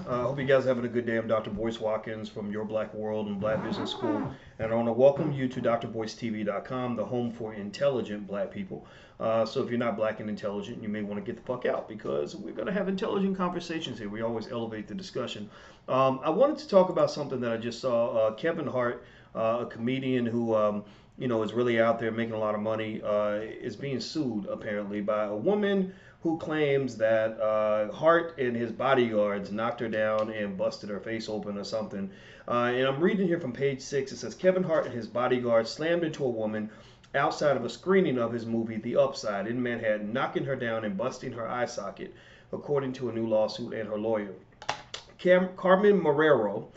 I hope you guys are having a good day. I'm Dr. Boyce Watkins from Your Black World and Black Business School, and I want to welcome you to drboycetv.com, the home for intelligent black people. So if you're not black and intelligent, you may want to get the fuck out because we're going to have intelligent conversations here. We always elevate the discussion. I wanted to talk about something that I just saw. Kevin Hart, a comedian who is really out there making a lot of money, is being sued apparently by a woman who claims that Hart and his bodyguards knocked her down and busted her face open or something. And I'm reading here from page 6. It says Kevin Hart and his bodyguards slammed into a woman outside of a screening of his movie The Upside in Manhattan, knocking her down and busting her eye socket, according to a new lawsuit and her lawyer. Carmen Marrero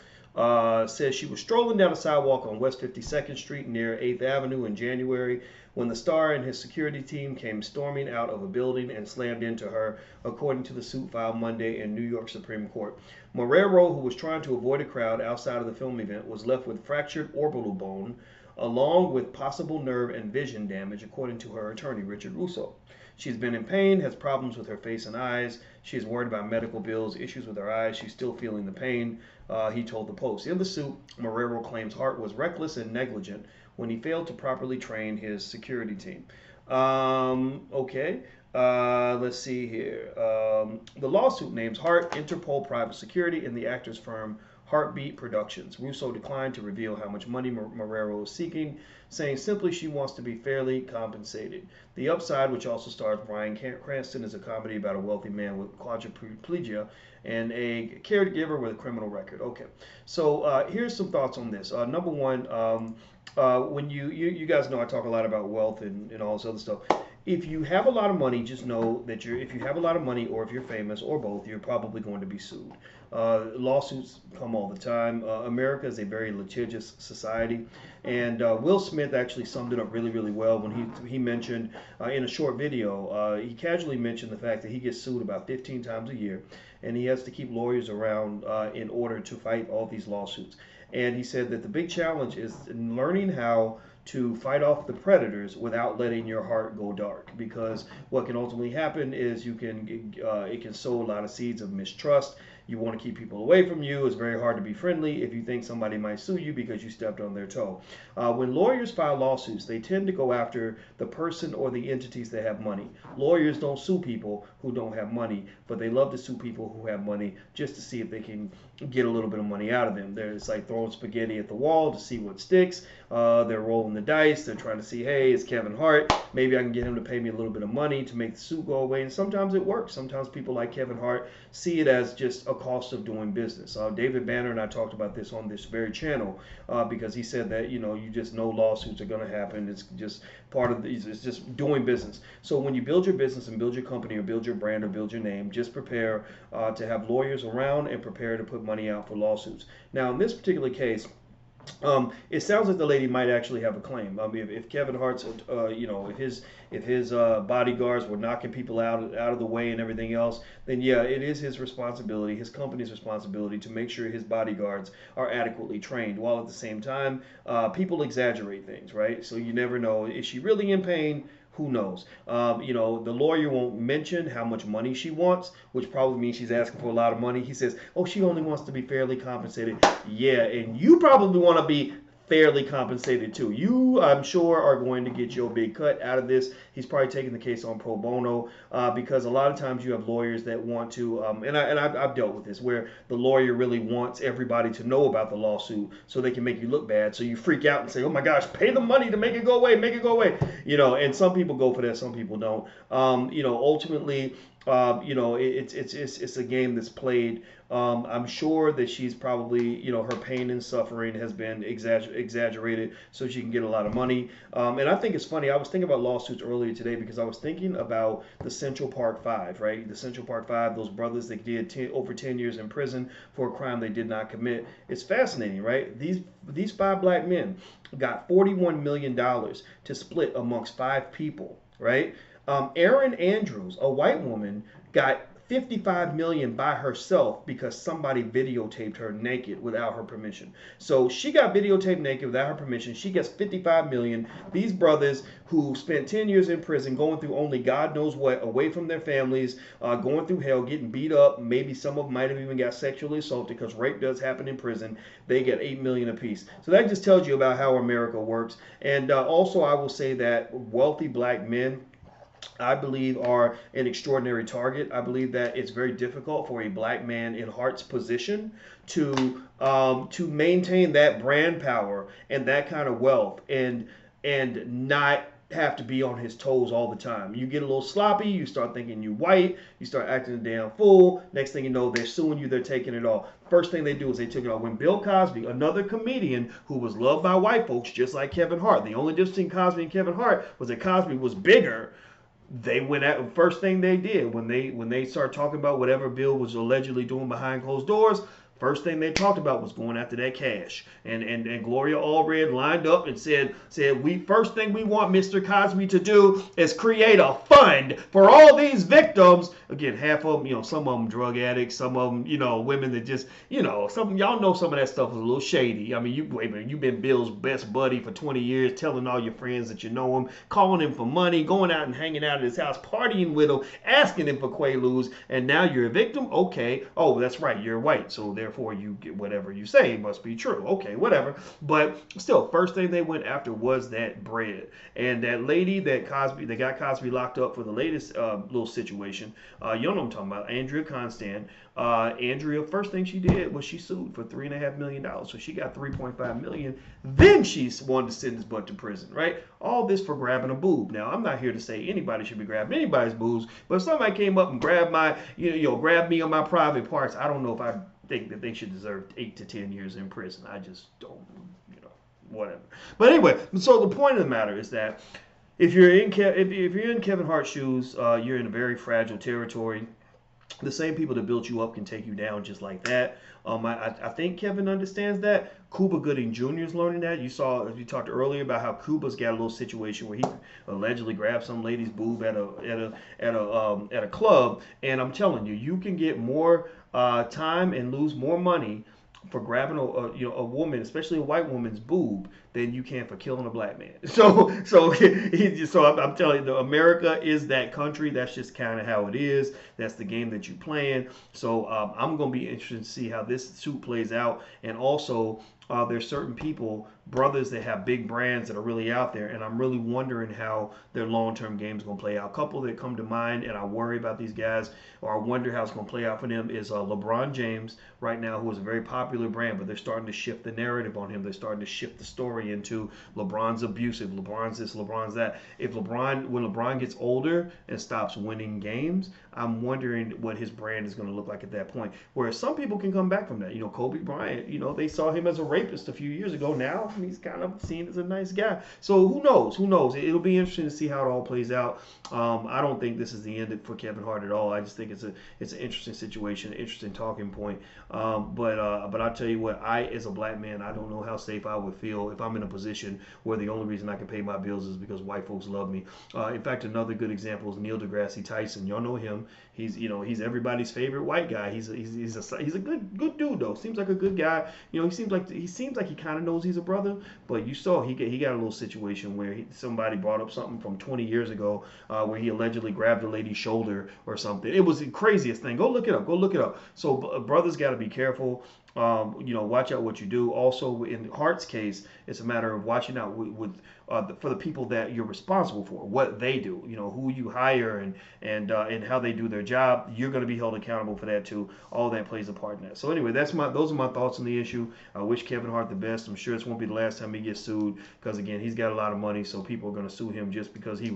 says she was strolling down a sidewalk on West 52nd Street near 8th Avenue in January when the star and his security team came storming out of a building and slammed into her, according to the suit filed Monday in New York Supreme Court. Marrero, who was trying to avoid a crowd outside of the film event, was left with fractured orbital bone, along with possible nerve and vision damage, according to her attorney, Richard Russo. She's been in pain, has problems with her face and eyes. She is worried about medical bills, issues with her eyes. She's still feeling the pain, he told the Post. In the suit, Marrero claims Hart was reckless and negligent when he failed to properly train his security team. Okay. Let's see here. The lawsuit names Hart, Interpol Private Security, and the actor's firm Heartbeat Productions. Russo declined to reveal how much money Marrero is seeking, saying simply she wants to be fairly compensated. The Upside, which also stars Bryan Cranston, is a comedy about a wealthy man with quadriplegia and a caregiver with a criminal record. Okay, so here's some thoughts on this. Number one, when you guys know I talk a lot about wealth and all this other stuff. If you have a lot of money, just know that if you have a lot of money or if you're famous or both, you're probably going to be sued. Lawsuits come all the time. America is a very litigious society. And Will Smith actually summed it up really, really well when he mentioned in a short video, he casually mentioned the fact that he gets sued about 15 times a year. And he has to keep lawyers around in order to fight all these lawsuits. And he said that the big challenge is learning how to fight off the predators without letting your heart go dark, because what can ultimately happen is it can sow a lot of seeds of mistrust. You want to keep people away from you. It's very hard to be friendly if you think somebody might sue you because you stepped on their toe. When lawyers file lawsuits, they tend to go after the person or the entities that have money. Lawyers don't sue people who don't have money, but they love to sue people who have money just to see if they can get a little bit of money out of them. It's like throwing spaghetti at the wall to see what sticks. They're rolling the dice. They're trying to see, hey, it's Kevin Hart. Maybe I can get him to pay me a little bit of money to make the suit go away. And sometimes it works. Sometimes people like Kevin Hart see it as just a cost of doing business. David Banner and I talked about this on this very channel because he said that, you just know lawsuits are going to happen. It's just part of it's just doing business. So when you build your business and build your company or build your brand or build your name, just prepare to have lawyers around and prepare to put money out for lawsuits. Now, in this particular case, it sounds like the lady might actually have a claim. I mean, if Kevin Hart's, if his bodyguards were knocking people out of the way and everything else, then yeah, it is his responsibility, his company's responsibility, to make sure his bodyguards are adequately trained. While at the same time, people exaggerate things, right? So you never know. Is she really in pain? Who knows? The lawyer won't mention how much money she wants, which probably means she's asking for a lot of money. He says, oh, she only wants to be fairly compensated. Yeah, and you probably want to be fairly compensated too. You, I'm sure, are going to get your big cut out of this. He's probably taking the case on pro bono because a lot of times you have lawyers that want to, and I've dealt with this, where the lawyer really wants everybody to know about the lawsuit so they can make you look bad. So you freak out and say, oh my gosh, pay the money to make it go away, make it go away. And some people go for that, some people don't. Ultimately, it's a game that's played. I'm sure that she's probably, her pain and suffering has been exaggerated so she can get a lot of money. And I think it's funny. I was thinking about lawsuits earlier today because I was thinking about the Central Park Five, right? The Central Park Five, those brothers that did over 10 years in prison for a crime they did not commit. It's fascinating, right? These 5 black men got $41 million to split amongst 5 people, right? Erin Andrews, a white woman, got $55 million by herself because somebody videotaped her naked without her permission. So she got videotaped naked without her permission. She gets $55 million. These brothers who spent 10 years in prison, going through only God knows what, away from their families, going through hell, getting beat up. Maybe some of them might have even got sexually assaulted because rape does happen in prison. They get $8 million apiece. So that just tells you about how America works. And also, I will say that wealthy black men, I believe, are an extraordinary target. I believe that it's very difficult for a black man in Hart's position to maintain that brand power and that kind of wealth and not have to be on his toes all the time. You get a little sloppy, you start thinking you white, you start acting a damn fool. Next thing you know, they're suing you, they're taking it all. First thing they do is they took it all. When Bill Cosby, another comedian who was loved by white folks just like Kevin Hart, the only difference between Cosby and Kevin Hart was that Cosby was bigger. They went at first thing they did when they started talking about whatever Bill was allegedly doing behind closed doors. First thing they talked about was going after that cash. And Gloria Allred lined up and said we first thing we want Mr. Cosby to do is create a fund for all these victims. Again, half of them, some of them drug addicts, some of them, women that just, some y'all know some of that stuff is a little shady. I mean, you've been Bill's best buddy for 20 years, telling all your friends that you know him, calling him for money, going out and hanging out at his house, partying with him, asking him for quaaludes, and now you're a victim? Okay. Oh, that's right, you're white, so therefore you get whatever you say must be true. Okay, whatever. But still, first thing they went after was that bread. And that lady that got Cosby locked up for the latest little situation, you know what I'm talking about, Andrea Constand. Andrea, first thing she did was she sued for $3.5 million. So she got $3.5 million. Then she wanted to send his butt to prison, right? All this for grabbing a boob. Now, I'm not here to say anybody should be grabbing anybody's boobs, but if somebody came up and grabbed grabbed me on my private parts, I don't know if I think that they should deserve 8 to 10 years in prison. I just don't, whatever. But anyway, so the point of the matter is that if you're in Kevin Hart's shoes, you're in a very fragile territory. The same people that built you up can take you down just like that. I think Kevin understands that. Cuba Gooding Jr. is learning that. You talked earlier about how Cuba's got a little situation where he allegedly grabbed some lady's boob at a club, and I'm telling you, you can get more time and lose more money for grabbing a woman, especially a white woman's boob, than you can for killing a black man. So I'm telling you, America is that country. That's just kind of how it is. That's the game that you're playing. So I'm going to be interested to see how this suit plays out. And also, there's certain people, brothers that have big brands that are really out there, and I'm really wondering how their long-term game is going to play out. A couple that come to mind, and I worry about these guys, or I wonder how it's going to play out for them, is LeBron James right now, who is a very popular brand, but they're starting to shift the narrative on him. They're starting to shift the story into LeBron's abusive, LeBron's this, LeBron's that. When LeBron gets older and stops winning games, I'm wondering what his brand is going to look like at that point. Whereas some people can come back from that. Kobe Bryant, they saw him as a rapist a few years ago. Now he's kind of seen as a nice guy. So who knows? It'll be interesting to see how it all plays out. I don't think this is the end for Kevin Hart at all. I just think it's an interesting situation, an interesting talking point. But I'll tell you what, as a black man, I don't know how safe I would feel if I'm in a position where the only reason I can pay my bills is because white folks love me. In fact, another good example is Neil deGrasse Tyson. Y'all know him. He's everybody's favorite white guy. He's a good dude though. Seems like a good guy. He seems like he kind of knows he's a brother. But you saw he got a little situation where somebody brought up something from 20 years ago where he allegedly grabbed a lady's shoulder or something. It was the craziest thing. Go look it up. So brothers got to be careful. Watch out what you do. Also, in Hart's case, it's a matter of watching out for the people that you're responsible for, what they do, who you hire and how they do their job. You're going to be held accountable for that too. All that plays a part in that. So anyway, those are my thoughts on the issue. I wish Kevin Hart the best. I'm sure this won't be the last time he gets sued because again, he's got a lot of money, so people are going to sue him just because he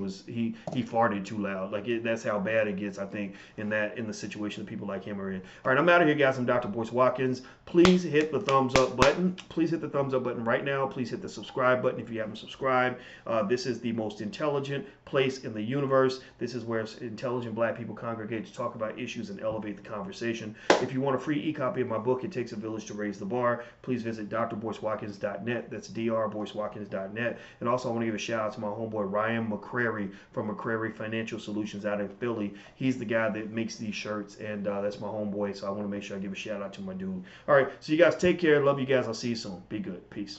farted too loud. That's how bad it gets, I think, in the situation that people like him are in. All right, I'm out of here, guys. I'm Dr. Boyce Watkins. please hit the thumbs up button. Please hit the thumbs up button right now. Please hit the subscribe button if you haven't subscribed. This is the most intelligent place in the universe. This is where intelligent black people congregate to talk about issues and elevate the conversation. If you want a free e-copy of my book, It Takes a Village to Raise the Bar, please visit drboycewatkins.net. That's drboycewatkins.net. And also I want to give a shout out to my homeboy Ryan McCrary from McCrary Financial Solutions out in Philly. He's the guy that makes these shirts, and that's my homeboy, so I want to make sure I give a shout out to my dude. All right, so you guys take care. Love you guys. I'll see you soon. Be good. Peace.